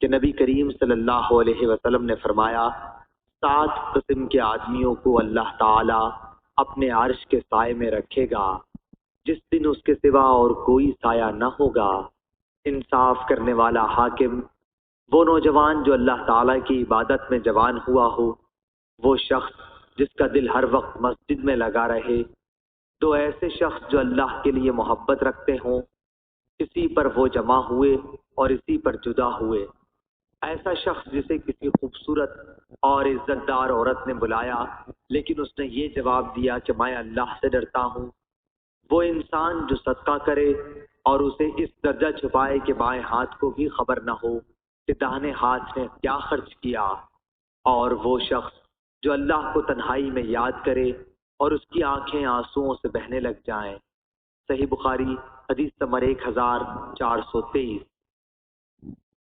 کہ نبی کریم صلی اللہ علیہ وسلم نے فرمایا 7 قسم کے آدمیوں کو اللہ تعالی اپنے عرش کے سائے میں رکھے گا جس دن اس کے سوا اور کوئی سایہ نہ ہوگا۔ انصاف کرنے والا حاکم، وہ نوجوان جو اللہ تعالیٰ کی عبادت میں جوان ہوا ہو، وہ شخص جس کا دل ہر وقت مسجد میں لگا رہے، 2 ایسے شخص جو اللہ کے لیے محبت رکھتے ہوں، اسی پر وہ جمع ہوئے اور اسی پر جدا ہوئے۔ ایسا شخص جسے کسی خوبصورت اور عزت دار عورت نے بلایا لیکن اس نے یہ جواب دیا کہ میں اللہ سے ڈرتا ہوں۔ وہ انسان جو صدقہ کرے اور اسے اس درجہ چھپائے کہ بائیں ہاتھ کو بھی خبر نہ ہو کہ داہنے ہاتھ نے کیا خرچ کیا، اور وہ شخص جو اللہ کو تنہائی میں یاد کرے اور اس کی آنکھیں آنسوؤں سے بہنے لگ جائیں۔ صحیح بخاری حدیث نمبر 1423۔